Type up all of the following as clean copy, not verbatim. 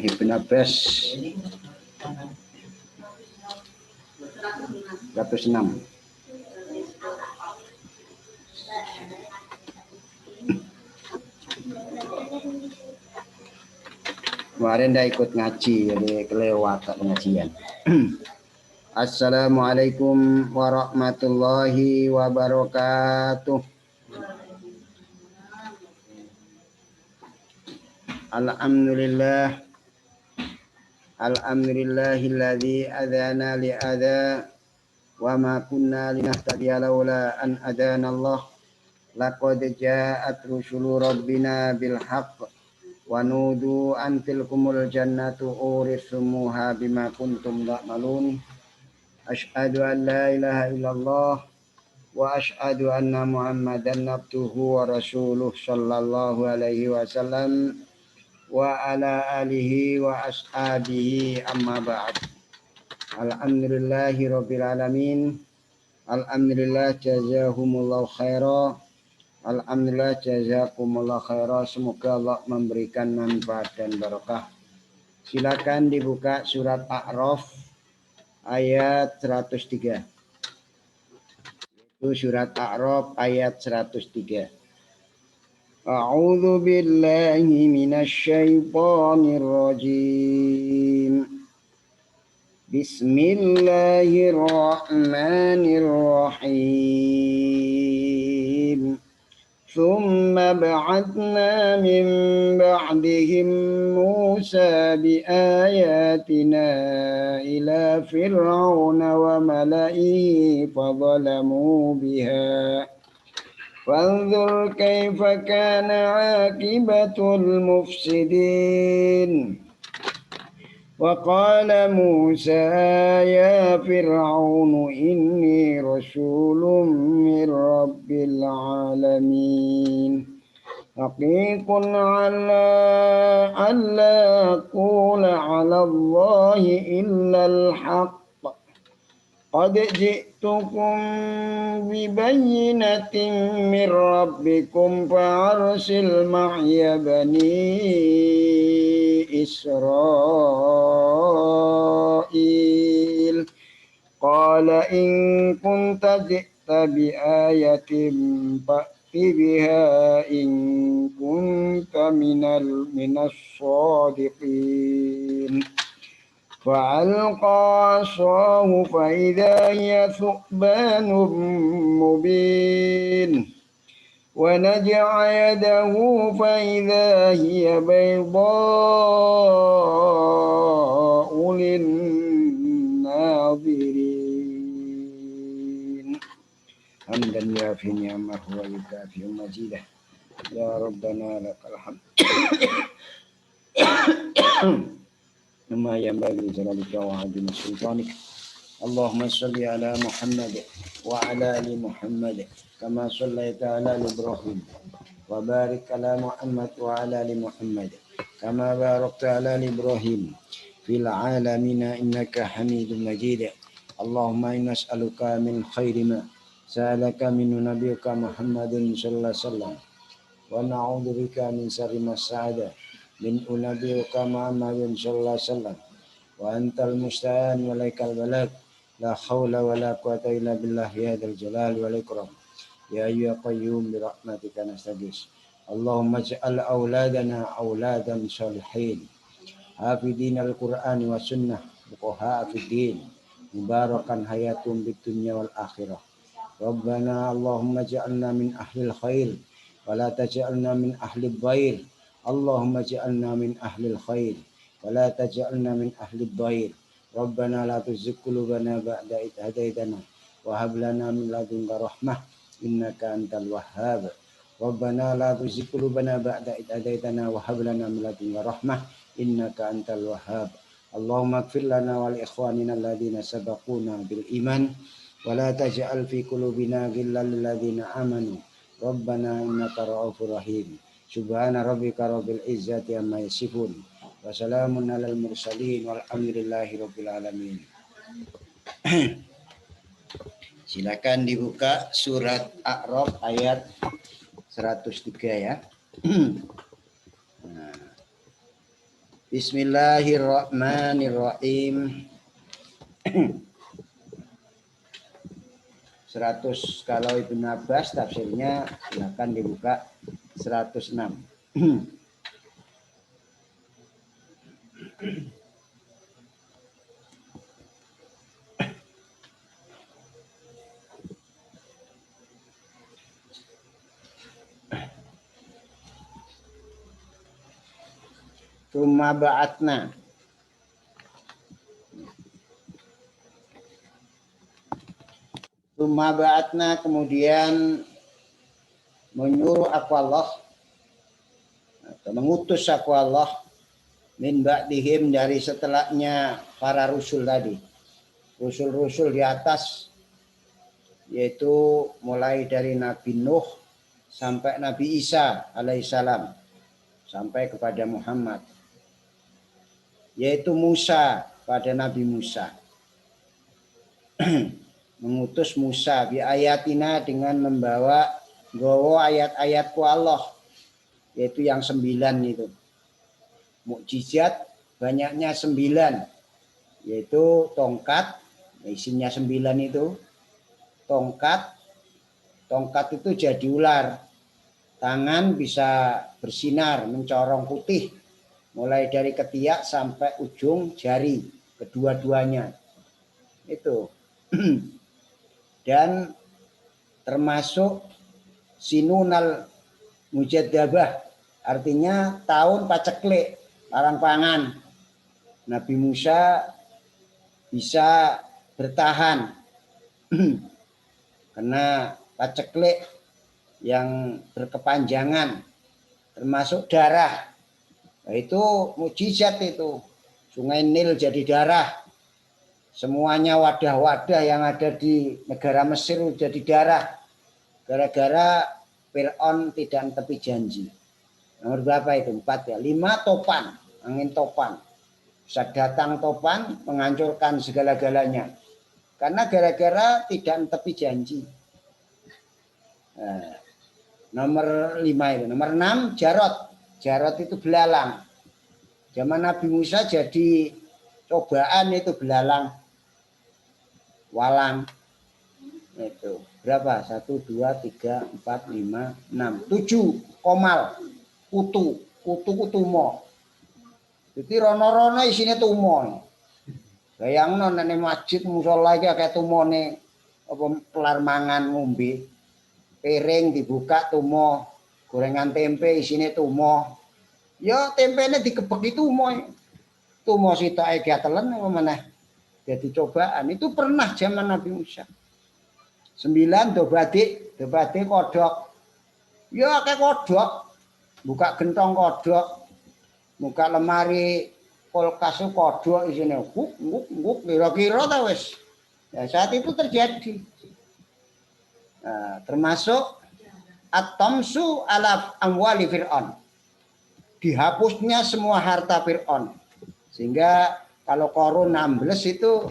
Hipnabes 106. Kemarin dah ikut ngaji, jadi kelewatan pengajian. Assalamualaikum warahmatullahi wabarakatuh. Alhamdulillahilladzi adzana li'adza wa ma kunna linahtadiya laula an adzana Allah. Laqad ja'at rusulu rabbina bil haqq wa nudu an tilkumul jannatu urithumuha bima kuntum ta'malun. Asyhadu an la ilaha illallah wa asyhadu anna Muhammadan abduhu wa rasuluh sallallahu alaihi wasallam wa ala alihi wa ashabihi amma ba'd. Alhamdulillahi rabbil alamin. Alhamdulillah jazahumullahu khaira. Alhamdulillah jazakumullah khaira. Semoga Allah memberikan manfaat dan barakah. Silakan dibuka surat A'raf ayat 103. Itu surat A'raf ayat 103. A'udzu billahi minasy syaithanir rajim. Bismillahirrahmanirrahim. ثم بعثنا من بعدهم موسى بآياتنا إلى فرعون وملئه فظلموا بها فانظر كيف كان عاقبة المفسدين. وقال موسى يا فرعون إني رسول من رب العالمين حقيق على ألا أقول على الله إلا الحق قد جئتكم ببينة من ربكم فأرسل معي بني إسرائيل. قال إن كنت جئت بآية فأت بها إن كنت من الصادقين. فألقى عصاه فإذا هي ثعبان مبين ونزع يده فإذا هي بيضاء للناظرين. حمدا يوافي نعمه ويكافئ مزيده. يا ربنا لك الحمد ما ينبغي لجلالك وعظيم سلطانك. اللهم صل على محمد وعلى آل محمد كما صليت على إبراهيم وبارك على محمد وعلى آل محمد كما باركت على إبراهيم في العالمين إنك حميد مجيد. اللهم إنا نسألك من خير ما سألك من نبيك محمد صلى الله عليه وسلم ونعوذ بك من شر ما استعاذ من نبيك محمد صلى الله عليه وسلم وأنت المستعان وإليك البلاغ لا حول ولا قوة إلا بالله يا ذا الجلال والإكرام يا أيها القيوم برحمتك نستغيث. اللهم اجعل أولادنا أولادا صالحين حافظين القرآن والسنة فقهاء في الدين مباركا حياتهم بالدنيا والآخرة. ربنا اللهم اجعلنا من أهل الخير ولا تجعلنا من أهل الضير. اللهم اجعلنا من أهل الخير ولا تجعلنا من أهل الضير. ربنا لا تزغ قلوبنا بعد إذ هديتنا وهب لنا من لدنك رحمة إنك أنت الوهاب. ربنا لا تزغ قلوبنا بعد إذ هديتنا وهب لنا من لدنك رحمة إنك أنت الوهاب. اللهم اغفر لنا ولإخواننا الذين سبقونا بالإيمان ولا تجعل في قلوبنا غلا للذين آمنوا ربنا إنك رؤوف رحيم. Subhana rabbika rabbil izzati amma yasifun wa salamun alal mursalin walhamdulillahi rabbil alamin. Silakan dibuka surat A'raf ayat 103 ya. Nah. Bismillahirrahmanirrahim. 100 kalau Ibnu Abbas tafsirnya silakan dibuka 106. Tsumma ba'atna. Tsumma ba'atna, kemudian menyuruh aku Allah atau mengutus aku Allah min ba'dihim, dari setelahnya para rasul tadi. Rasul-rasul di atas, yaitu mulai dari Nabi Nuh sampai Nabi Isa alaihissalam sampai kepada Muhammad, yaitu Musa pada Nabi Musa. Mengutus Musa bi ayatina, dengan membawa ayat-ayatku Allah, yaitu yang 9 itu. Mukjizat banyaknya 9, yaitu tongkat, isinya 9 itu. Tongkat itu jadi ular, tangan bisa bersinar mencorong putih mulai dari ketiak sampai ujung jari kedua-duanya itu. Dan termasuk sinunal mujaddabah, artinya tahun paceklik, larang pangan. Nabi Musa bisa bertahan karena paceklik yang berkepanjangan, termasuk darah. Nah, itu mukjizat itu. Sungai Nil jadi darah. Semuanya wadah-wadah yang ada di negara Mesir jadi darah. Gara-gara Fir'aun tidak tepi janji. Nomor berapa itu? 4 ya. 5 topan, angin topan. Bisa datang topan menghancurkan segala-galanya. Karena gara-gara tidak tepi janji. Nah, nomor 5 itu. Nomor 6 Jarot. Jarot itu belalang. Zaman Nabi Musa jadi cobaan itu belalang. Walang. Itu. Berapa? 1, 2, 3, 4, 5, 6. 7 komal. Kutu. Kutu tumo. Jadi rono-rono isinya tumo. Bayangno nek masjid musala iki akeh tumone apa kelar mangan ngombe. Piring dibuka tumo, gorengan tempe isine tumo. Ya tempene dikebeki tumo. Tumo sitoke gatelen apa meneh. Jadi cobaan itu pernah zaman Nabi Musa. 9 dobade kodok. Ya akeh kodok. Buka gentong kodok. Buka lemari kulkas kodok isine nguk kira-kira ta wis. Ya, saat itu terjadi. Nah, termasuk at-tamsu ala amwali Fir'aun. Dihapusnya semua harta Fir'aun. Sehingga kalau Qarun 16 itu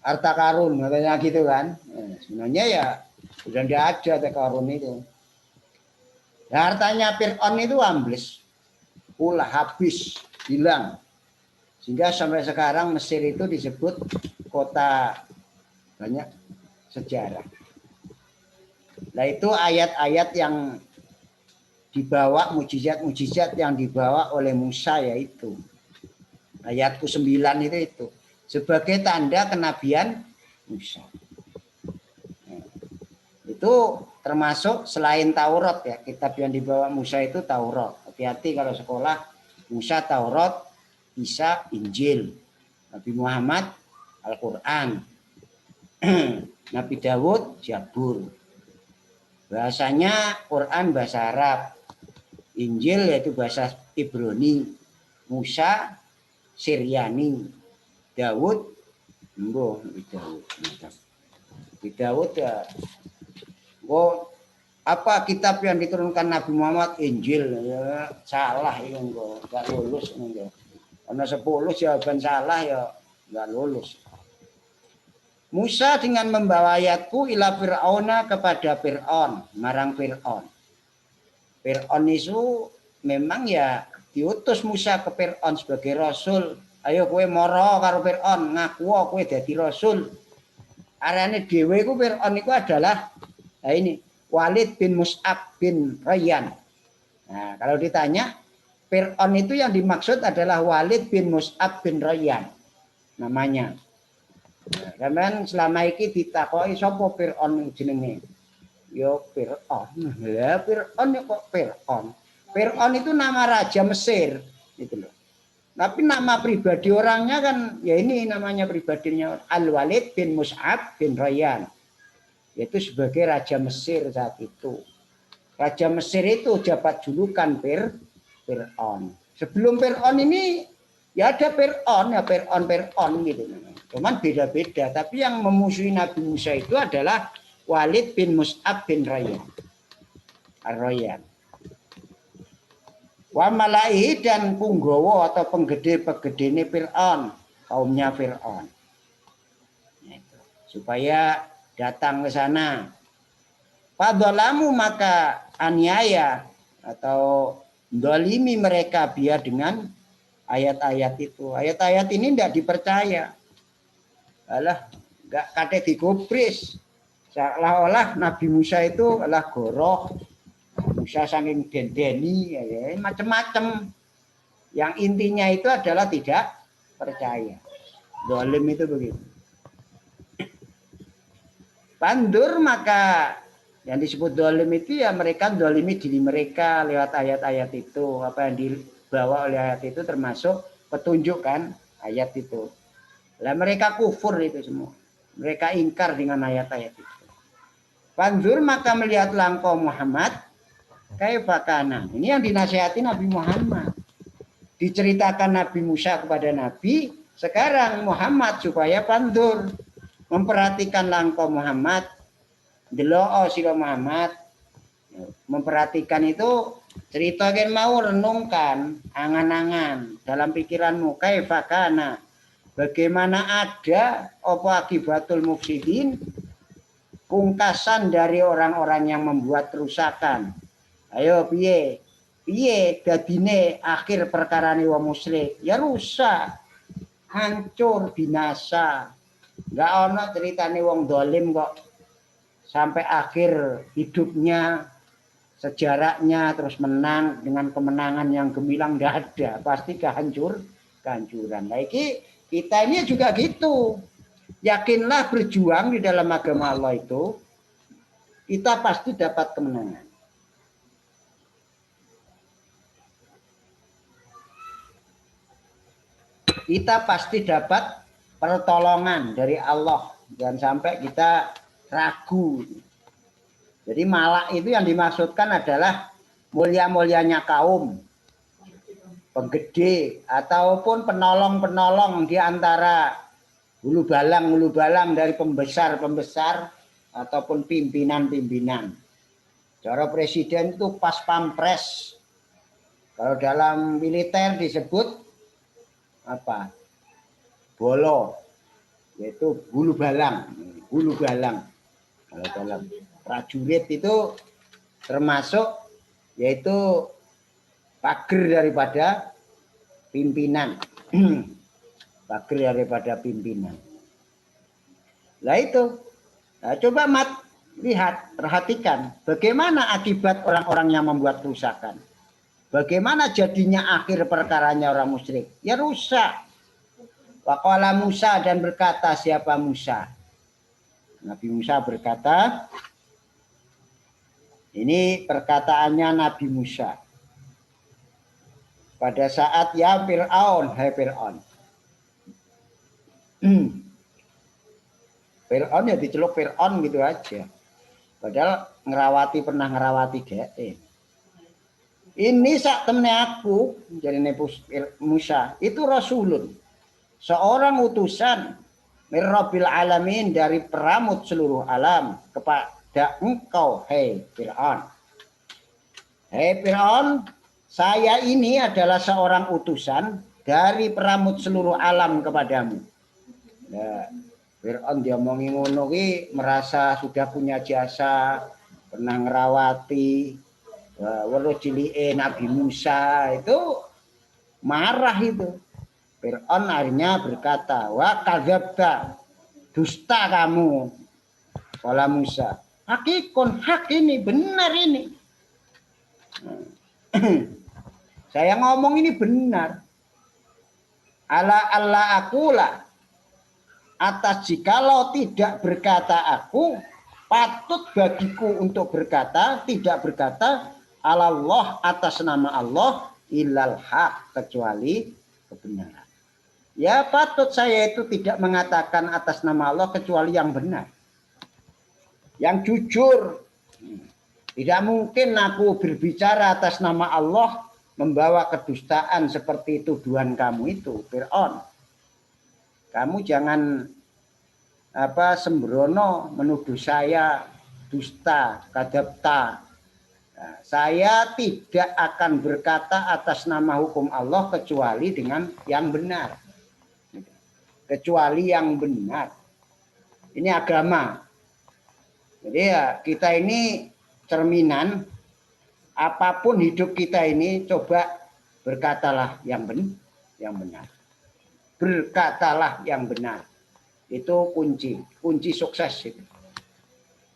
harta karun katanya gitu kan. Nah, sebenarnya ya sudah tidak ada Qarun itu. Nah, hartanya Fir'aun itu ambles. Pula habis, hilang. Sehingga sampai sekarang Mesir itu disebut kota banyak sejarah. Nah, itu ayat-ayat yang dibawa, mujizat-mujizat yang dibawa oleh Musa, yaitu ayatku 9 itu sebagai tanda kenabian Musa. Nah, itu termasuk selain Taurat ya, kitab yang dibawa Musa itu Taurat. Hati-hati kalau sekolah, Musa Taurat, Isa Injil, Nabi Muhammad Al-Quran, Nabi Dawud Zabur. Bahasanya Quran bahasa Arab, Injil yaitu bahasa Ibrani, Musa Syriani, Dawud Dawud ya. Apa kitab yang diturunkan Nabi Muhammad? Injil. Ya, salah itu enggak lulus enggak. Karena 10 jawaban salah ya enggak lulus. Musa dengan membawa ayatku ila Fir'auna kepada Fir'aun, marang Fir'aun. Fir'aun itu memang ya diutus Musa ke Fir'aun sebagai rasul. Ayo kowe moro karo Fir'aun, ngaku kowe dadi rasul. Arane dhewe iku Fir'aun iku adalah ini Walid bin Mus'ab bin Rayyan. Nah, kalau ditanya Fir'aun itu yang dimaksud adalah Walid bin Mus'ab bin Rayyan namanya. Nah, karena selama ini ditakoki sapa Fir'aun jenenge? Yo Fir'aun. Ya Fir'aun ya kok Fir'aun. Fir'aun itu nama raja Mesir gitu loh. Tapi nama pribadi orangnya kan ya ini namanya pribadinya Al-Walid bin Mus'ab bin Rayyan. Yaitu sebagai raja Mesir saat itu. Raja Mesir itu jabat julukan Fir'aun. Sebelum Fir'aun ini ya ada Fir'aun ya Fir'aun gitu. Cuman beda-beda. Tapi yang memusuhi Nabi Musa itu adalah Walid bin Mus'ab bin Rayyan. Ar-Rayyan. Wa malaihi dan punggawa atau penggede-penggedene Fir'aun, kaumnya Fir'aun. Supaya datang ke sana. Padolamu maka aniaya atau dolimi mereka biar dengan ayat-ayat itu. Ayat-ayat ini tidak dipercaya. Alah, enggak kate digubris. Seolah-olah Nabi Musa itu adalah goroh. Musa saking dendeni ya, macam-macam. Yang intinya itu adalah tidak percaya. Dolim itu begitu. Pandur maka yang disebut dolim itu ya mereka dolimi diri mereka lewat ayat-ayat itu. Apa yang dibawa oleh ayat itu termasuk petunjuk kan ayat itu. Lah mereka kufur itu semua. Mereka ingkar dengan ayat-ayat itu. Pandur maka melihat langkau Muhammad kaifakana. Ini yang dinasihati Nabi Muhammad. Diceritakan Nabi Musa kepada Nabi, sekarang Muhammad supaya pandur. Memperhatikan langkau Muhammad. Delok sira Muhammad. Memperhatikan itu cerita kan mau renungkan, angan-angan dalam pikiranmu kaifakana. Bagaimana ada apa akibatul mufsidin? Pungkasan dari orang-orang yang membuat kerusakan. Ayo piye? Piye dadine akhir perkarane wong musyrik? Ya rusak. Hancur, binasa. Enggak ono ceritane wong dolim kok sampai akhir hidupnya sejarahnya terus menang dengan kemenangan yang gemilang enggak ada. Pasti kehancuran. Nah, kita ini juga gitu. Yakinlah berjuang di dalam agama Allah itu kita pasti dapat kemenangan. Kita pasti dapat pertolongan dari Allah. Jangan sampai kita ragu. Jadi malak itu yang dimaksudkan adalah mulia-mulianya kaum, penggede ataupun penolong-penolong di antara hulu balang dari pembesar-pembesar ataupun pimpinan-pimpinan. Cara presiden itu pas pampres. Kalau dalam militer disebut apa? Bolo, yaitu hulu balang. Kalau dalam prajurit itu termasuk yaitu pager daripada pimpinan. Pager daripada pimpinan. Nah itu. Nah, coba lihat, perhatikan bagaimana akibat orang-orang yang membuat kerusakan. Bagaimana jadinya akhir perkaranya orang musyrik? Ya rusak. Waqala Musa dan berkata siapa Musa? Nabi Musa berkata, ini perkataannya Nabi Musa. Pada saat ya Fir'aun, hai Fir'aun. Fir'aun ya diceluk Fir'aun gitu aja. Padahal pernah ngerawati DE. Ini sak temne aku jadi Musa itu Rasulun. Seorang utusan Mirrobil alamin dari peramut seluruh alam kepada engkau, hei Fir'aun. Hei Fir'aun, saya ini adalah seorang utusan dari peramut seluruh alam kepadamu. Nah, Fir'aun diomongi ngono ki merasa sudah punya jasa, pernah ngerawati weruh cilike Nabi Musa, itu marah itu. Fir'aun akhirnya berkata, wa kadzabta, dusta kamu. Kala Musa, hakikon, hak ini, benar ini. Saya ngomong ini benar. Ala Allah akulah, atas jikalau tidak berkata aku, patut bagiku untuk berkata, tidak berkata Allah atas nama Allah ilal haq, kecuali kebenaran. Ya patut saya itu tidak mengatakan atas nama Allah kecuali yang benar, yang jujur. Tidak mungkin aku berbicara atas nama Allah membawa kedustaan seperti tuduhan kamu itu, Fir'aun. Kamu jangan sembrono menuduh saya dusta, kadzabta. Nah, saya tidak akan berkata atas nama hukum Allah kecuali dengan yang benar. Kecuali yang benar. Ini agama. Jadi ya kita ini cerminan, apapun hidup kita ini coba berkatalah yang benar. Berkatalah yang benar. Itu kunci sukses itu.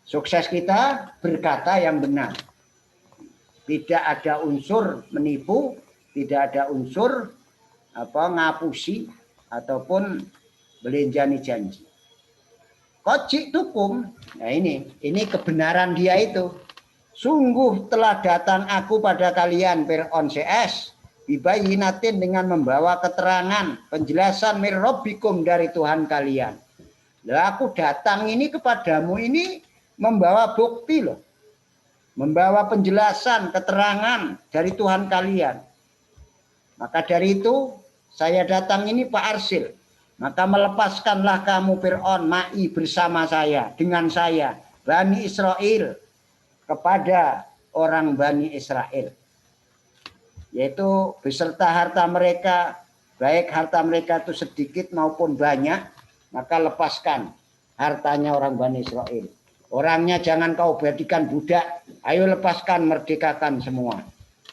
Sukses kita berkata yang benar. Tidak ada unsur menipu, tidak ada unsur ngapusi ataupun belenjani janji. Kocik tukum. Nah ini kebenaran dia itu. Sungguh telah datang aku pada kalian Fir'aun CS bibayinatin dengan membawa keterangan, penjelasan mir rabbikum dari Tuhan kalian. Lah aku datang ini kepadamu ini membawa bukti loh. Membawa penjelasan, keterangan dari Tuhan kalian. Maka dari itu saya datang ini Pak Arsil. Maka melepaskanlah kamu Fir'aun ma'i bersama saya, dengan saya, Bani Israel, kepada orang Bani Israel. Yaitu beserta harta mereka, baik harta mereka itu sedikit maupun banyak, maka lepaskan hartanya orang Bani Israel. Orangnya jangan kau jadikan budak, ayo lepaskan, merdekakan semua.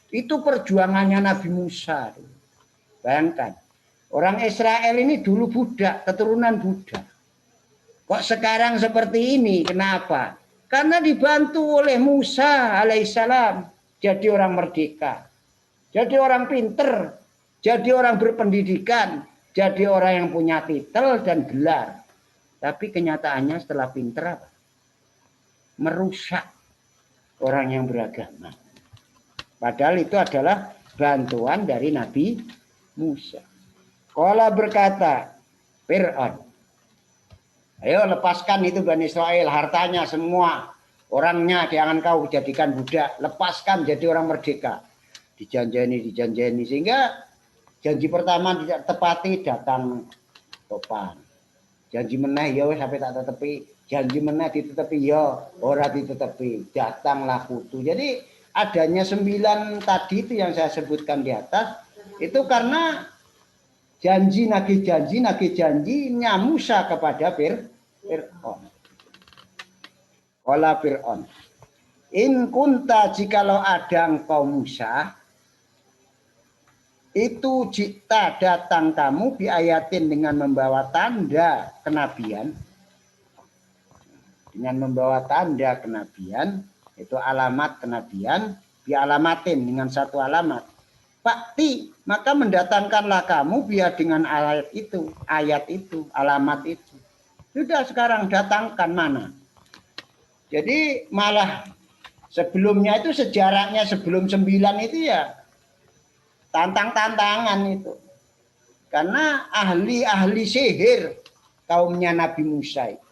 Itu perjuangannya Nabi Musa. Bayangkan, orang Israel ini dulu budak, keturunan budak. Kok sekarang seperti ini? Kenapa? Karena dibantu oleh Musa alaihissalam jadi orang merdeka. Jadi orang pinter, jadi orang berpendidikan, jadi orang yang punya titel dan gelar. Tapi kenyataannya setelah pinter apa? Merusak orang yang beragama. Padahal itu adalah bantuan dari Nabi Musa. Qala berkata Fir'aun, ayo lepaskan itu Bani Israel, hartanya semua, orangnya jangan kau jadikan budak, lepaskan jadi orang merdeka. Dijanjeni sehingga janji pertama tidak tepati, datang topan. Janji meneh ya sampai tak tetepi, janji meneh ditetepi ya ora ditetepi, datanglah kutu. Jadi adanya 9 tadi itu yang saya sebutkan di atas itu karena janji nagih janjinya Musa kepada Fir'aun. Qala Fir'aun, in kunta jikalau ada engkau Musa, itu jika datang kamu biayatin dengan membawa tanda kenabian, dengan membawa tanda kenabian, itu alamat kenabian, bialamatin dengan satu alamat. Pakti, maka mendatangkanlah kamu biar dengan ayat itu, alamat itu. Sudah sekarang datangkan mana? Jadi malah sebelumnya itu sejarahnya sebelum 9 itu ya tantang-tantangan itu. Karena ahli-ahli sihir kaumnya Nabi Musa itu.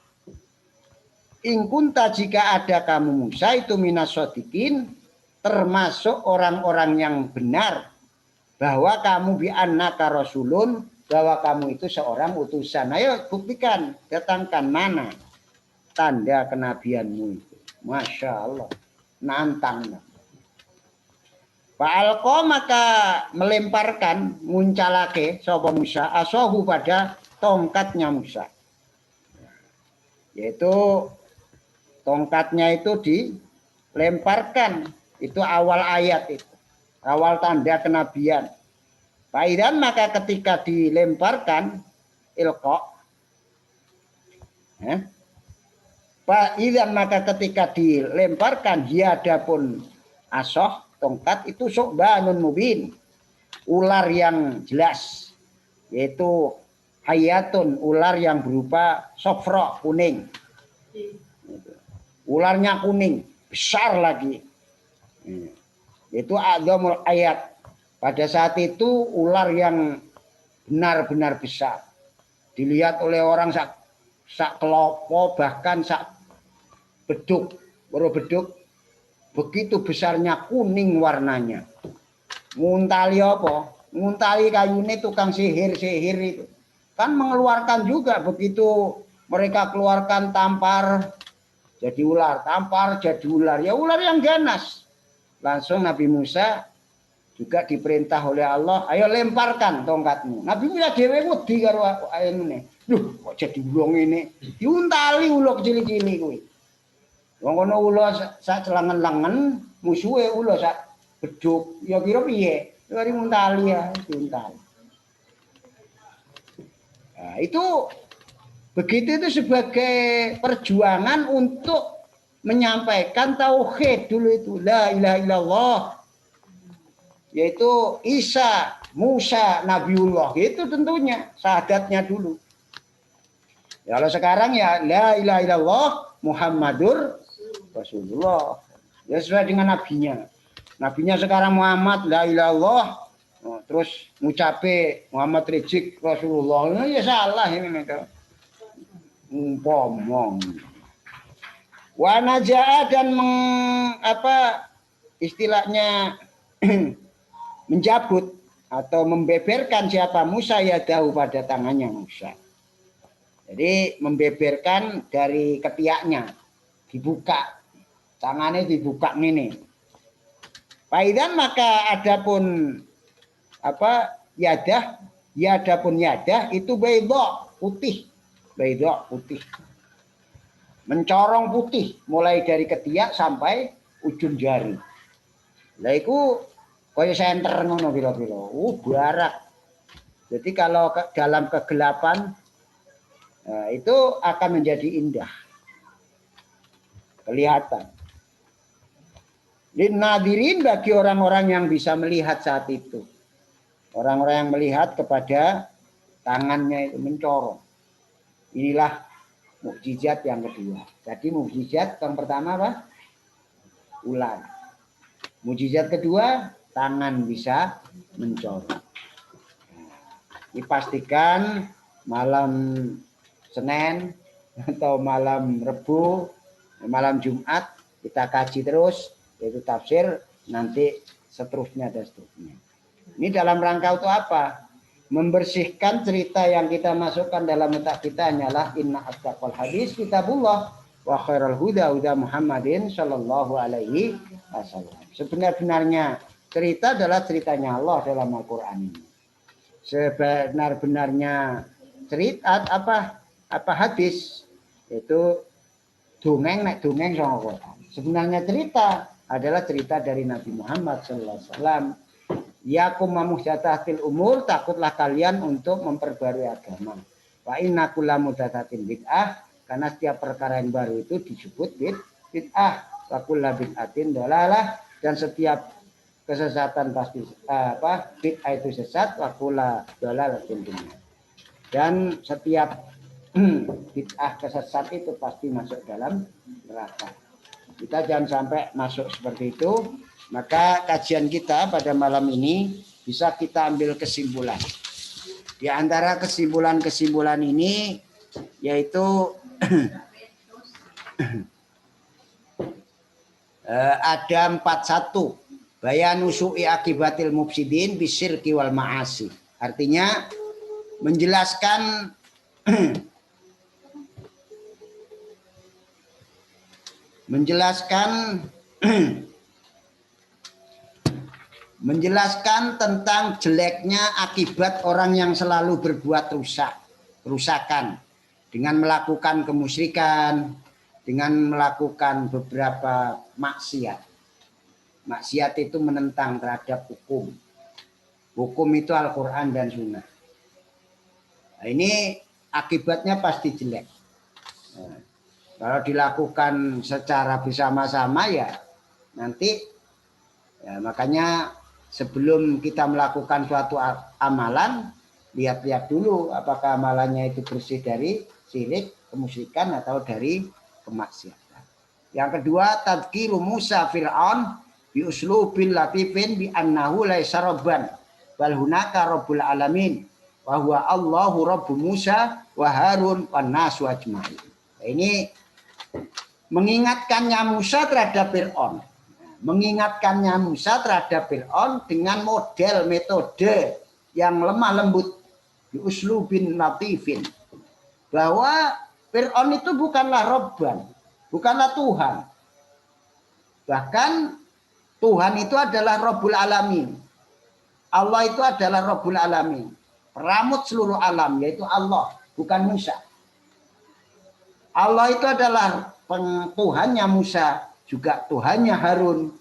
Ingkunta jika ada kamu Musa itu minas shodikin, termasuk orang-orang yang benar bahwa kamu bi'annaka rasulun, bahwa kamu itu seorang utusan. Ayo buktikan, datangkan mana tanda kenabianmu itu. Masya Allah, nantang. Fa'alqa maka melemparkan, nguncalake sapa Musa asohu pada tongkatnya Musa. yaitu tongkatnya itu dilemparkan. Itu awal ayat itu, awal tanda kenabian. Faidan maka ketika dilemparkan ilqa, Faidan maka ketika dilemparkan dia adapun asoh tongkat itu su'banun mubin, ular yang jelas, yaitu hayatun, ular yang berupa sofro, kuning. Ularnya kuning, besar lagi. Itu adzamul ayat. Pada saat itu ular yang benar-benar besar. Dilihat oleh orang sak kelopo, bahkan sak beduk, beduk. Begitu besarnya, kuning warnanya. Nguntali apa? Nguntali kayunya tukang sihir-sihir itu. Kan mengeluarkan juga, begitu mereka keluarkan tampar jadi ular, tampar jadi ular. Ya ular yang ganas. Langsung Nabi Musa juga diperintah oleh Allah, ayo lemparkan tongkatmu. Nabi Musa dhewe wedi karo ayune. Duh, kok jadi ulung ini? Diuntali ulo cilik-cilik kuwi. Wong kono ulo sak celangen-lengen, musuhe ulo sak beduk. Ya kira piye? Dari muntali ya, diuntali. Nah, itu begitu itu sebagai perjuangan untuk menyampaikan tauhid dulu itu, la ilaha illallah, yaitu Isa, Musa, Nabiullah, itu tentunya syahadatnya dulu. Kalau sekarang ya la ilaha illallah Muhammadur Rasulullah, ya sesuai dengan nabinya. Nabinya sekarang Muhammad, la ilaha illallah, terus ngucape Muhammad Rizik Rasulullah, ya salah ini mereka. Umpomong. Wa najaa dan istilahnya mencabut atau membeberkan siapa Musa ya tahu pada tangannya Musa. Jadi membeberkan dari ketiaknya, dibuka, tangannya dibuka ini. Faidan maka adapun yadah, ya adapun yadah itu baydha, putih, baydha putih. Mencorong putih mulai dari ketiak sampai ujung jari. Lah iku kaya senter ngono pira-pira. Barak. Jadi kalau dalam kegelapan itu akan menjadi indah. Kelihatan. Linnadirin bagi orang-orang yang bisa melihat saat itu. Orang-orang yang melihat kepada tangannya itu mencorong. Inilah mukjizat yang kedua. Jadi mukjizat yang pertama apa? Ular. Mukjizat kedua, tangan bisa mencorong. Dipastikan malam Senin atau malam Rebu, malam Jumat kita kaji terus, yaitu tafsir, nanti seterusnya dan seterusnya. Ini dalam rangka untuk apa? Membersihkan cerita yang kita masukkan dalam otak kita hanyalah inna asdaqal hadis kitabullah wa khairal huda huda Muhammadin sallallahu alaihi wasallam. Sebenar-benarnya cerita adalah ceritanya Allah dalam Al-Qur'an ini. Sebenar-benarnya cerita apa hadis itu dongeng sama Quran. Sebenarnya cerita adalah cerita dari Nabi Muhammad sallallahu alaihi wasallam. Yakum muhdatsatil umur, takutlah kalian untuk memperbarui agama. Wa inna kulla muhdatsatin bid'ah, karena setiap perkara yang baru itu disebut bid'ah. Wa kullu bid'atin dhalalah, dan setiap kesesatan pasti bid'ah itu sesat, wa kullu dhalalatin finnar. Dan setiap bid'ah kesesat itu pasti masuk dalam neraka. Kita jangan sampai masuk seperti itu. Maka kajian kita pada malam ini bisa kita ambil kesimpulan. Di antara kesimpulan-kesimpulan ini yaitu ada 41. Bayanu su'i akibatil mufsidin bisyirki wal ma'asi. Artinya menjelaskan menjelaskan tentang jeleknya akibat orang yang selalu berbuat kerusakan dengan melakukan kemusyrikan, dengan melakukan beberapa maksiat. Maksiat itu menentang terhadap hukum. Hukum itu Al-Quran dan Sunnah. Nah, ini akibatnya pasti jelek. Nah, kalau dilakukan secara bersama-sama ya nanti ya, makanya sebelum kita melakukan suatu amalan, lihat-lihat dulu apakah amalannya itu bersih dari syirik, kemusyrikan atau dari kemaksiatan. Yang kedua, tadkiru Musa Fir'aun bi uslubil latifin bi annahu laisa rabban bal hunaka rabbul alamin wa huwa Allahu rabbu Musa wa Harun wan nasu ajmain. Ini mengingatkannya Musa terhadap Fir'aun. Mengingatkannya Musa terhadap Fir'aun dengan model metode yang lemah lembut bi uslubin latifin. Bahwa Fir'aun itu bukanlah Rabban, bukanlah Tuhan. Bahkan Tuhan itu adalah Rabbul Alamin. Allah itu adalah Rabbul Alamin. Peramut seluruh alam, yaitu Allah, bukan Musa. Allah itu adalah Tuhannya Musa, juga Tuhannya Harun,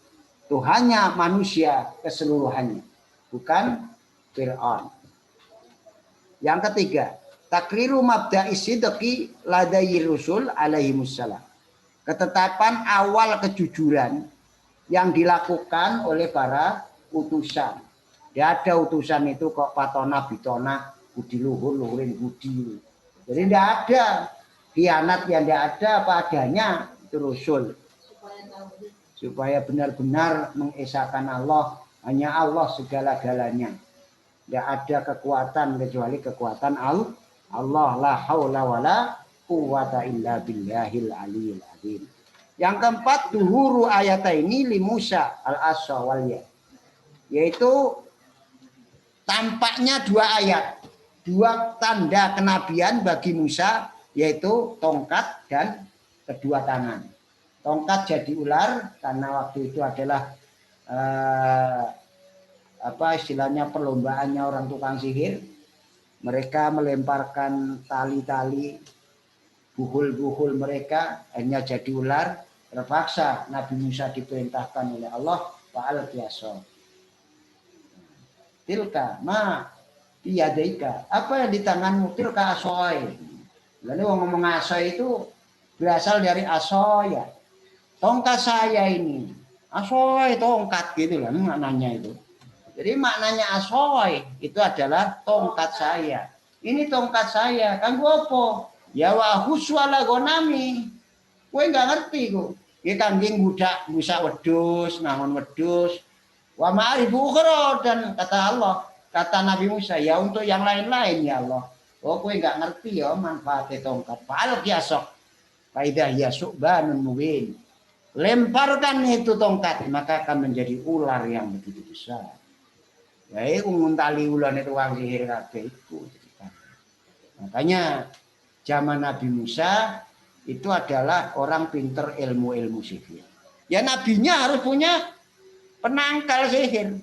Tuhannya manusia keseluruhannya, bukan Fir'aun. Yang ketiga, takriru mabda'i sidqi ladai rusul alaihimussalam. Ketetapan awal kejujuran yang dilakukan oleh para utusan. Tidak ada utusan itu kok patona bitona budi luhur luhurin budi. Jadi tidak ada khianat, yang tidak ada apa adanya itu Rasul. Supaya benar-benar mengesahkan Allah, hanya Allah segala-galanya. Tidak ada kekuatan kecuali kekuatan Allah, la haula wala quwwata illa billahil aliyil azim. Yang keempat, duhuru ayat ini li Musa al-Asa wal ya. Yaitu tampaknya dua ayat, dua tanda kenabian bagi Musa, yaitu tongkat dan kedua tangan. Tongkat jadi ular karena waktu itu adalah istilahnya perlombaannya orang tukang sihir. Mereka melemparkan tali-tali, buhul-buhul mereka, akhirnya jadi ular. Terpaksa Nabi Musa diperintahkan oleh Allah, fa'al biasa. Tilka ma biyadaika, apa yang di tanganmu? Tilka asoy. Lalu ngomong asoy itu berasal dari asoya, tongkat saya ini. Asoy tongkat gitu lah maknanya itu. Jadi maknanya asoy itu adalah tongkat saya. Ini tongkat saya, kan gua apa? Ya wa huswala gonami. Kowe enggak ngerti kok. Iki kambing budak busa wedhus, nangon wedhus. Wa ma'arifu ukhra, dan kata Allah, kata Nabi Musa, ya untuk yang lain-lain ya Allah. Oh kowe enggak ngerti ya manfaatnya tongkat. Fa'al qiyasok. Faidah ya su'banun mubin. Lemparkan itu tongkat, maka akan menjadi ular yang begitu besar. Ya itu nguntali ular itu wong sihir kabeh itu. Makanya zaman Nabi Musa itu adalah orang pinter ilmu-ilmu sihir. Ya nabinya harus punya penangkal sihir.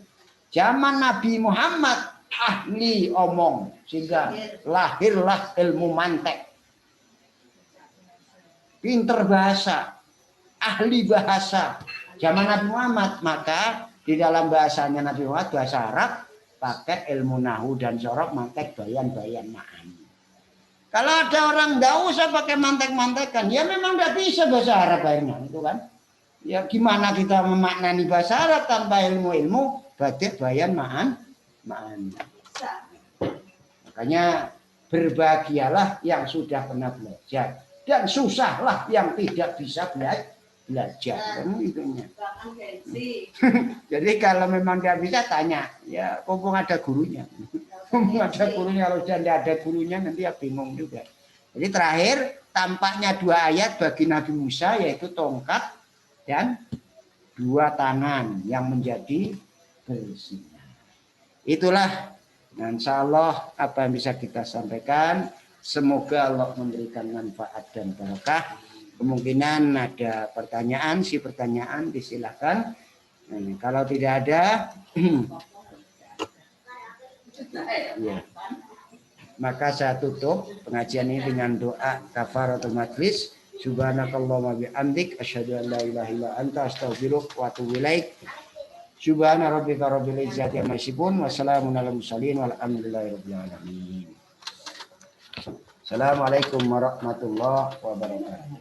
Zaman Nabi Muhammad ahli omong, sehingga lahirlah ilmu mantek. Pinter bahasa, ahli bahasa. Zaman Nabi Muhammad, maka di dalam bahasanya Nabi Muhammad, bahasa Arab, pakai ilmu nahu dan sorok, mantek, bayan-bayan, ma'ani. Kalau ada orang nggak usah pakai mantek-mantekan, ya memang nggak bisa bahasa Arab akhirnya, itu kan? Ya gimana kita memaknani bahasa Arab tanpa ilmu-ilmu batik, bayan, ma'ani. Makanya berbahagialah yang sudah pernah belajar, dan susahlah yang tidak bisa belajar. Itunya. Jadi kalau memang nggak bisa tanya, ya mumpung ada gurunya. Mumpung ada gurunya, kalau sudah tidak ada gurunya nanti ya bingung juga. Jadi terakhir tampaknya dua ayat bagi Nabi Musa, yaitu tongkat dan dua tangan yang menjadi bersinar. Itulah, insya Allah apa yang bisa kita sampaikan. Semoga Allah memberikan manfaat dan barakah. Kemungkinan ada pertanyaan, pertanyaan disilahkan. Nah, kalau tidak ada, ya. Maka saya tutup pengajian ini dengan doa kafaratul majlis. Subhanakallahumma bihamdik asyhadu an la ilaha illa anta astaghfiruka wa atubu ilaik. Subhana rabbika rabbil izzati amma yasifun wa salamun alal mursalin walhamdulillahi rabbil alamin. Assalamualaikum warahmatullahi wabarakatuh.